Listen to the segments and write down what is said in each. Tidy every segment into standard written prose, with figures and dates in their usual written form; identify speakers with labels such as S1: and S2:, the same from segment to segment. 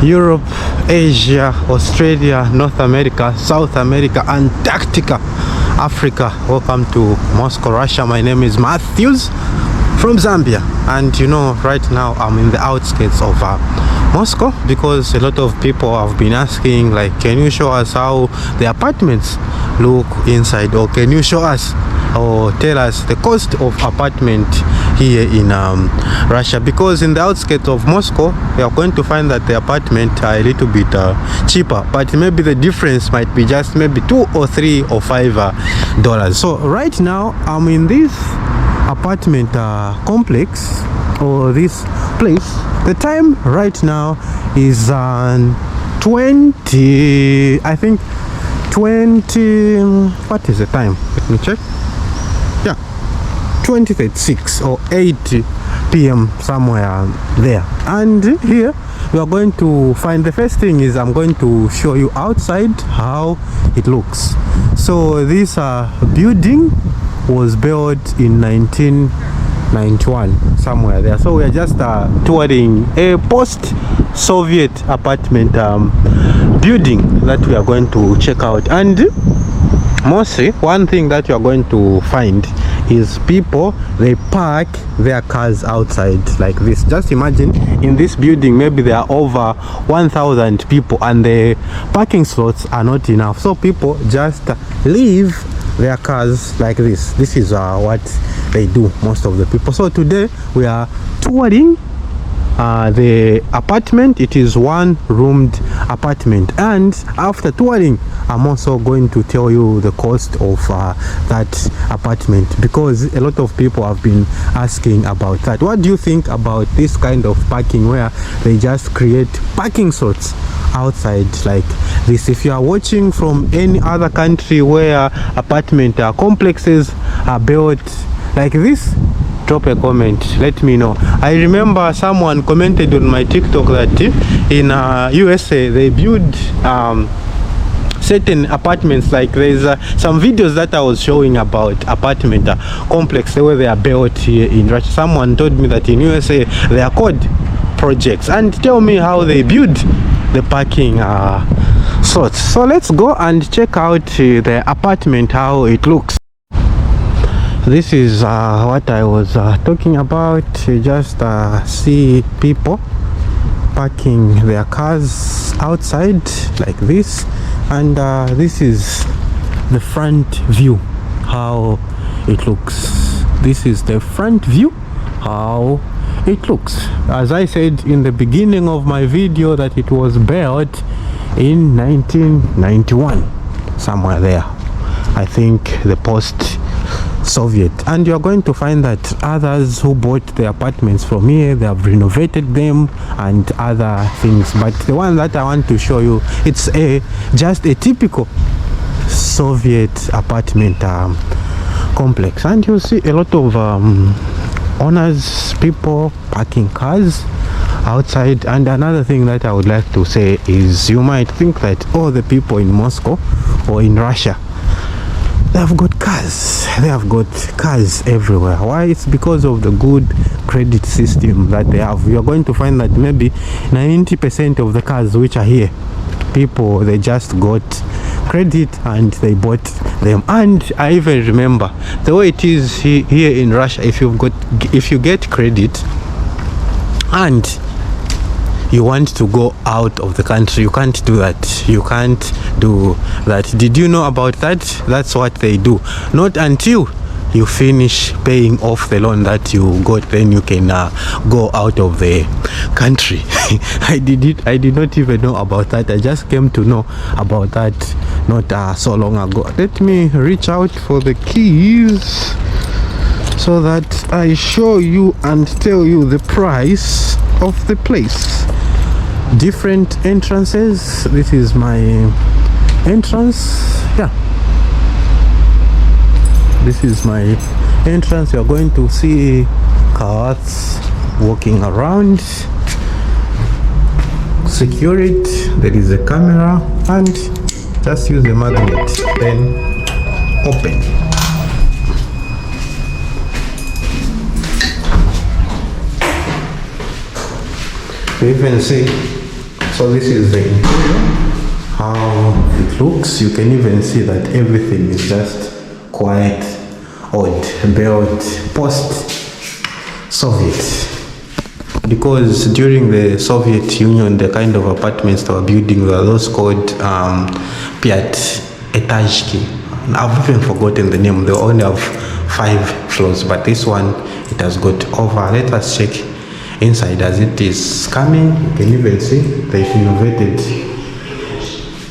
S1: Europe, Asia, Australia, North America, South America, Antarctica, Africa. Welcome to Moscow, Russia. My name is Matthews from Zambia, and you know, right now I'm in the outskirts of Moscow because a lot of people have been asking, like, can you show us how the apartments look inside, or can you show us or tell us the cost of apartment here in Russia? Because in the outskirts of Moscow you are going to find that the apartment are a little bit cheaper, but maybe the difference might be just maybe $2 or $3 or $5. So right now I'm in this apartment complex, or this place. The time right now is 20, I think 20, what is the time? Let me check. Yeah, 20:36 or 8 p.m. somewhere there. And here we are going to find, the first thing is I'm going to show you outside how it looks. So this building was built in 1991 somewhere there. So we are just touring a post-Soviet apartment building that we are going to check out. And mostly one thing that you are going to find is people, they park their cars outside like this. Just imagine, in this building maybe there are over 1,000 people and the parking slots are not enough, so people just leave their cars like this. This is what they do, most of the people. So today we are touring the apartment. It is one roomed apartment, and after touring I'm also going to tell you the cost of that apartment, because a lot of people have been asking about that. What do you think about this kind of parking where they just create parking slots outside like this? If you are watching from any other country where apartment complexes are built like this, drop a comment, let me know. I remember someone commented on my TikTok that in USA they build certain apartments, like there's some videos that I was showing about apartment complex the way they are built here in Russia. Someone told me that in USA they are called projects, and tell me how they build the parking slots. So let's go and check out the apartment, how it looks. This is what I was talking about. You just see people parking their cars outside like this, and this is the front view, how it looks. This is the front view, how it looks. As I said in the beginning of my video, that it was built in 1991 somewhere there, I think the post-Soviet. And you're going to find that others who bought the apartments from here, they have renovated them and other things, but the one that I want to show you, it's just a typical Soviet apartment complex. And you see a lot of owners, people parking cars outside. And another thing that I would like to say is, you might think that all the people in Moscow or in Russia, they have got cars. They have got cars everywhere. Why? It's because of the good credit system that they have. You're going to find that maybe 90% of the cars which are here, people, they just got credit and they bought them. And I even remember the way it is here in Russia. If you get credit and you want to go out of the country, you can't do that. You can't do that. Did you know about that? That's what they do. Not until you finish paying off the loan that you got, then you can go out of the country. I did not even know about that. I just came to know about that not so long ago. Let me reach out for the keys so that I show you and tell you the price of the place. Different entrances. This is my entrance. Yeah, this is my entrance. You're going to see cars walking around, security, there is a camera, and just use the magnet, then open. You even see So this is the interior, how it looks. You can even see that everything is just quite odd, built post-Soviet. Because during the Soviet Union, the kind of apartments they were building were those called Piat Etazhki. I've even forgotten the name. They only have 5 floors, but this one, it has got over. Let us check inside as it is coming. You can even see they've innovated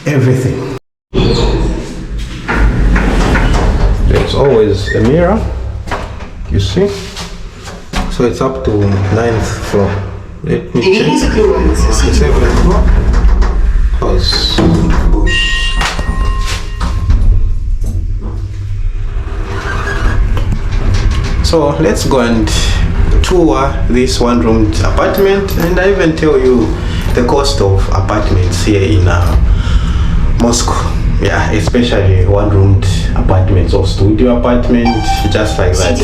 S1: everything. There's always a mirror, you see. So it's up to 9th floor. Let me check. 7th floor. House bush. So let's go and tour this one-room apartment, and I even tell you the cost of apartments here in Moscow. Yeah, especially one-room apartments or studio apartments, just like that.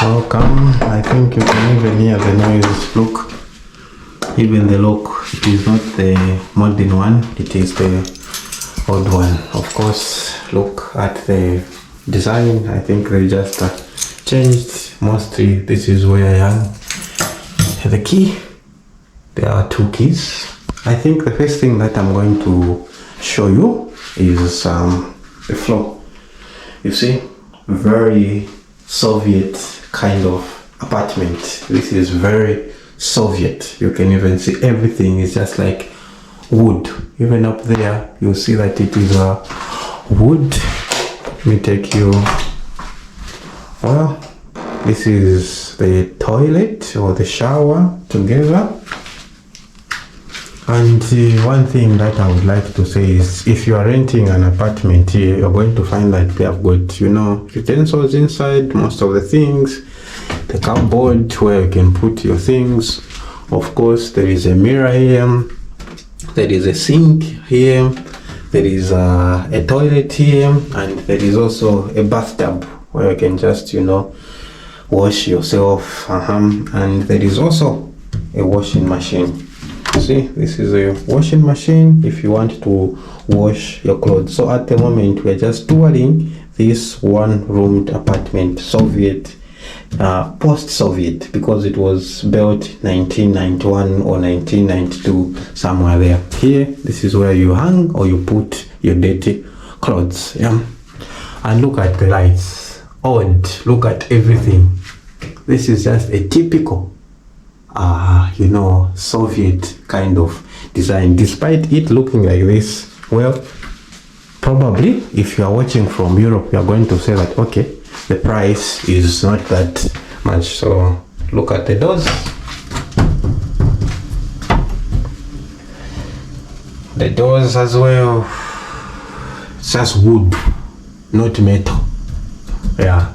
S1: Welcome. I think you can even hear the noise. Look, even the lock, it is not the modern one, it is the old one. Of course, look at the design. I think they just changed. Mostly this is where I hang the key. There are 2 keys. I think the first thing that I'm going to show you is the floor. You see, very Soviet kind of apartment. This is very Soviet. You can even see everything is just like wood. Even up there, you'll see that it is wood. Let me take you. Well, this is the toilet or the shower together. And one thing that I would like to say is, if you are renting an apartment here, you're going to find that they have got, you know, utensils inside, most of the things, the cupboard where you can put your things. Of course, there is a mirror here, there is a sink here, there is a toilet here, and there is also a bathtub where you can just, you know, wash yourself. And there is also a washing machine. See, this is a washing machine if you want to wash your clothes. So at the moment, we're just touring this one-roomed apartment, Soviet, post-Soviet, because it was built 1991 or 1992, somewhere there. Here, this is where you hang or you put your dirty clothes. Yeah, and look at the lights. Odd. Look at everything. This is just a typical you know, Soviet kind of design. Despite it looking like this, well, probably if you are watching from Europe, you are going to say that, okay, the price is not that much. So look at the doors. The doors as well, it's just wood, not metal. Yeah.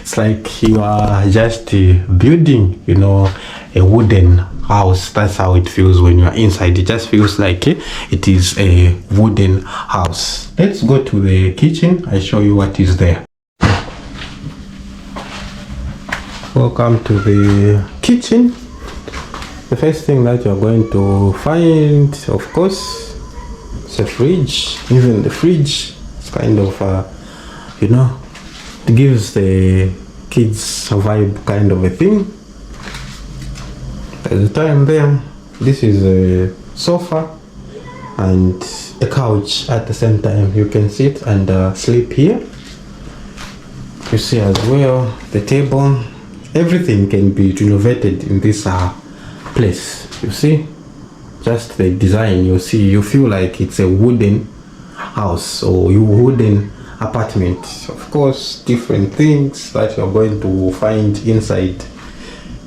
S1: It's like you are just building, you know, a wooden house. That's how it feels when you are inside. It just feels like it is a wooden house. Let's go to the kitchen. I show you what is there. Welcome to the kitchen. The first thing that you're going to find, of course, is a fridge. Even the fridge is kind of, you know, it gives the kids a vibe kind of a thing. There's a time there. This is a sofa and a couch at the same time. You can sit and sleep here. You see as well the table. Everything can be renovated in this place. You see, just the design. You see, you feel like it's a wooden house or wooden apartment. Of course, different things that you're going to find inside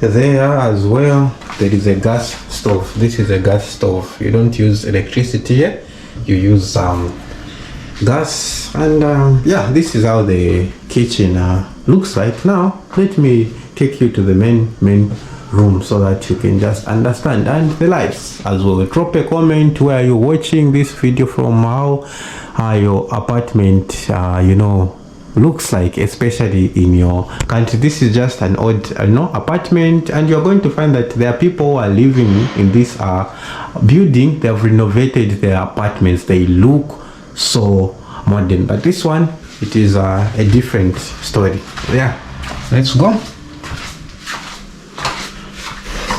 S1: there as well. There is a gas stove. This is a gas stove. You don't use electricity here, you use gas. And yeah, this is how the kitchen looks like. Now let me take you to the main room so that you can just understand. And the lights as well. Drop a comment where you're watching this video from, how your apartment, you know, looks like, especially in your country. This is just an odd apartment, and you're going to find that there are people who are living in this building. They have renovated their apartments. They look so modern, but this one, it is a different story. Yeah, let's go.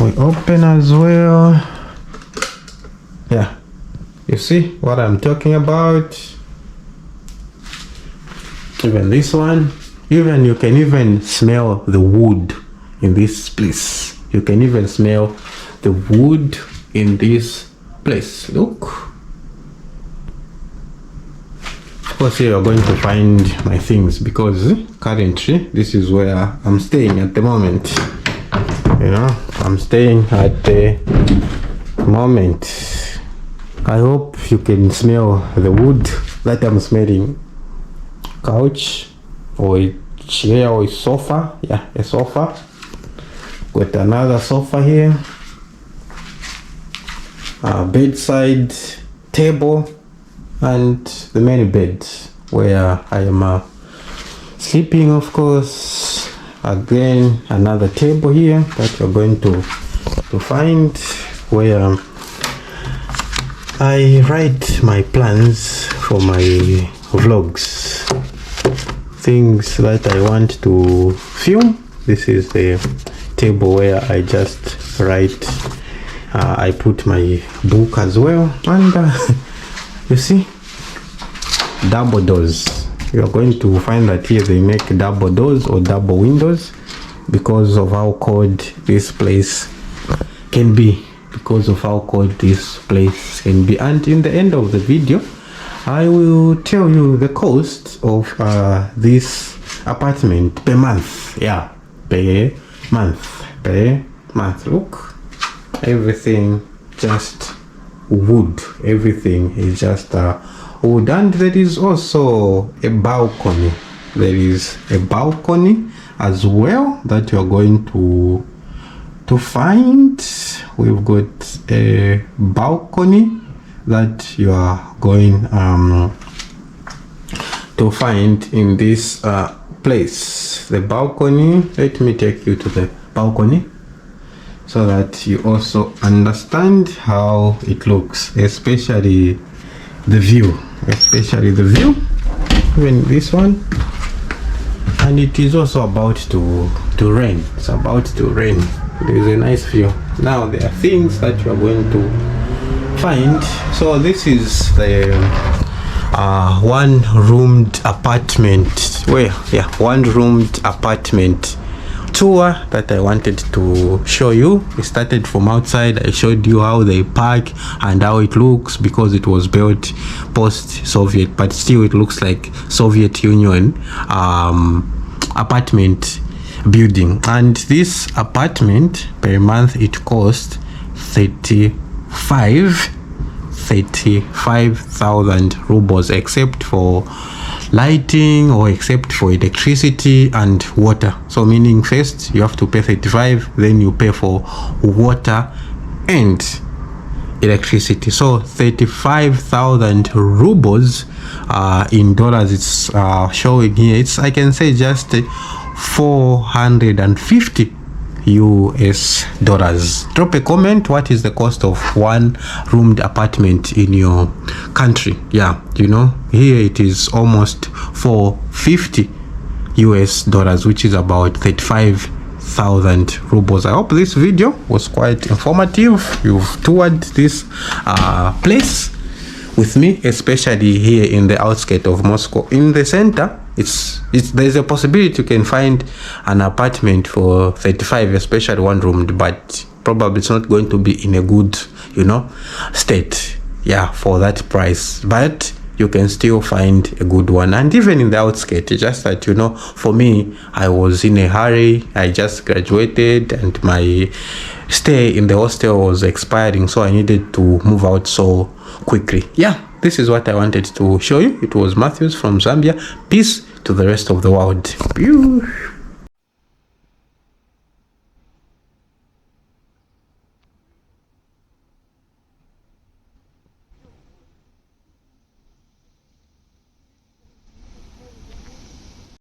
S1: We open as well. Yeah, you see what I'm talking about. Even this one, even you can even smell the wood in this place. You can even smell the wood in this place. Look. Of course, here you're going to find my things, because currently this is where I'm staying at the moment. You know, I'm staying at the moment. I hope you can smell the wood that I'm smelling. Couch or a chair or a sofa. Yeah, a sofa. Got another sofa here. A bedside table, and the main bed where I am sleeping, of course. Again, another table here that you're going to find, where I write my plans for my vlogs, things that I want to film. This is the table where I just write. I put my book as well, and you see, double doors. You are going to find that here they make double doors or double windows because of how cold this place can be. Because of how cold this place can be. And in the end of the video, I will tell you the cost of this apartment per month. Yeah, per month. Look, everything just wood. Everything is just wood. And there is also a balcony. There is a balcony as well that you're going to find. We've got a balcony that you are going to find in this place. The balcony, let me take you to the balcony so that you also understand how it looks, especially the view, even this one. And it is also about to rain. It's about to rain. There's a nice view. Now there are things that you are going to find. So this is the one-roomed apartment. One-roomed apartment tour that I wanted to show you. We started from outside. I showed you how they park and how it looks, because it was built post-Soviet, but still it looks like Soviet Union apartment building. And this apartment per month, it costs 35,000 rubles, except for lighting or except for electricity and water. So meaning first you have to pay 35, then you pay for water and electricity. So 35,000 rubles in dollars, it's showing here, it's, I can say, just 450 US dollars. Drop a comment, what is the cost of one roomed apartment in your country? Yeah, you know, here it is almost 450 US dollars, which is about 35,000 rubles. I hope this video was quite informative. You've toured this place with me, especially here in the outskirts of Moscow. In the center, there's a possibility you can find an apartment for 35, especially one room, but probably it's not going to be in a good, you know, state, yeah, for that price. But you can still find a good one. And even in the outskirts, it's just that, you know, for me, I was in a hurry. I just graduated and my stay in the hostel was expiring, so I needed to move out so quickly. Yeah, this is what I wanted to show you. It was Matthews from Zambia. Peace to the rest of the world. Pew.